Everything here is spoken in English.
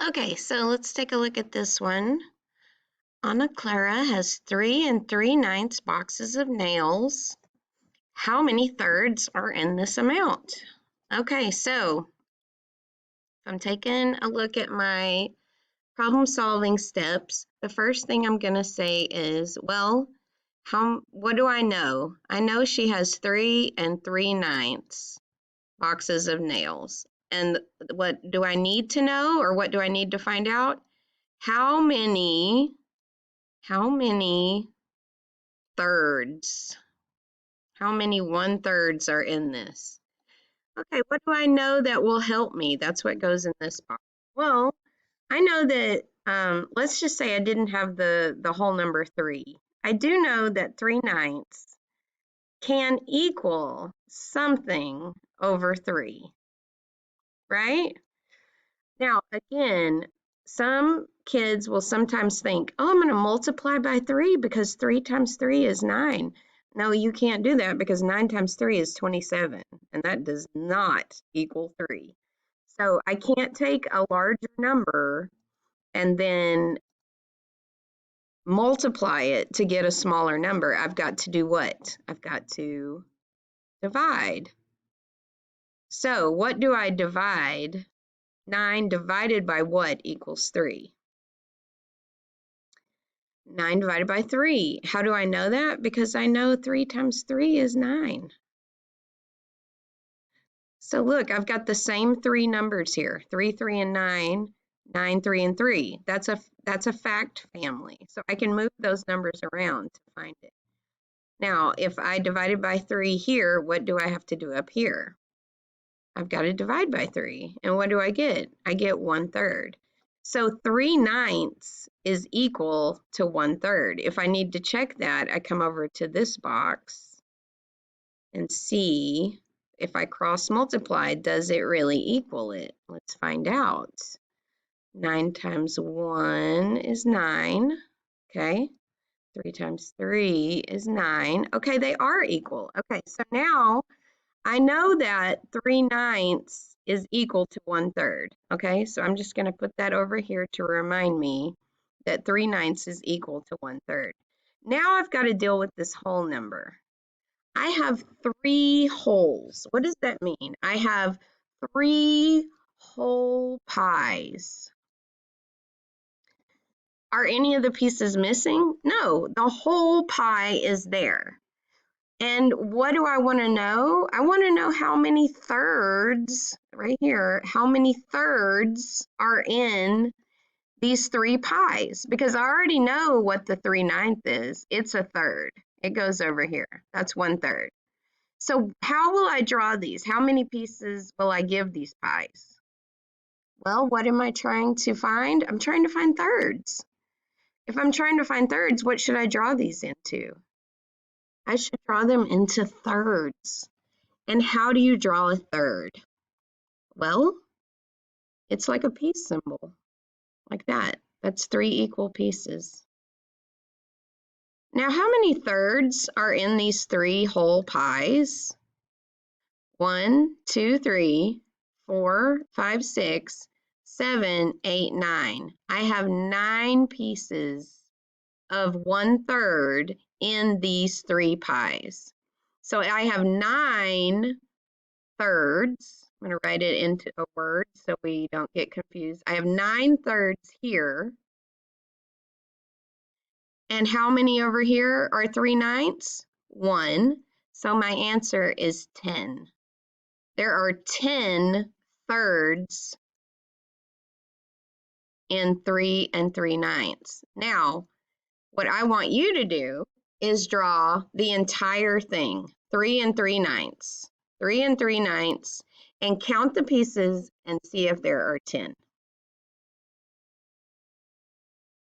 Okay, so let's take a look at this one. Anna Clara has 3 3/9 boxes of nails. How many thirds are in this amount? Okay, so if I'm taking a look at my problem solving steps, the first thing I'm going to say is, well, what do I know? I know she has 3 3/9 boxes of nails. And what do I need to know, or what do I need to find out? How many thirds? How many 1/3s are in this? Okay, what do I know that will help me? That's what goes in this box. Well, I know that, let's just say I didn't have the whole number 3. I do know that 3/9 can equal something over 3, right? Now, again, some kids will sometimes think, oh, I'm going to multiply by 3 because 3 times 3 is 9. No, you can't do that because 9 times 3 is 27, and that does not equal 3. So I can't take a larger number and then multiply it to get a smaller number. I've got to do what? I've got to divide. So what do I divide? 9 divided by what equals 3? 9 divided by 3. How do I know that? Because I know 3 times 3 is 9. So look, I've got the same 3 numbers here. 3, 3, and 9. 9, 3, and 3. That's a fact family. So I can move those numbers around to find it. Now, if I divided by 3 here, what do I have to do up here? I've got to divide by 3. And what do I get? I get 1/3. So 3/9 is equal to 1/3. If I need to check that, I come over to this box and see if I cross multiply, does it really equal it? Let's find out. 9 times 1 is 9. Okay. 3 times 3 is 9. Okay, they are equal. Okay, so now I know that 3/9 is equal to 1/3. Okay, so I'm just going to put that over here to remind me that 3/9 is equal to 1/3. Now I've got to deal with this whole number. I have 3 wholes. What does that mean? I have 3 whole pies. Are any of the pieces missing? No, the whole pie is there. And what do I want to know? I want to know how many thirds, right here, how many thirds are in these 3 pies, because I already know what the 3/9 is. It's a third. It goes over here. That's 1/3. So how will I draw these? How many pieces will I give these pies? Well, what am I trying to find? I'm trying to find thirds. If I'm trying to find thirds, what should I draw these into? I should draw them into thirds. And how do you draw a third? Well, it's like a piece symbol, like that. That's 3 equal pieces. Now, how many thirds are in these 3 whole pies? 1, 2, 3, 4, 5, 6, 7, 8, 9. I have 9 pieces of 1/3 in these 3 pies. So I have 9 thirds. I'm going to write it into a word so we don't get confused. I have 9 thirds here. And how many over here are 3/9? 1. So my answer is 10. There are 10 thirds in 3 3/9. Now, what I want you to do is draw the entire thing, 3 3/9. 3 3/9, and count the pieces and see if there are 10.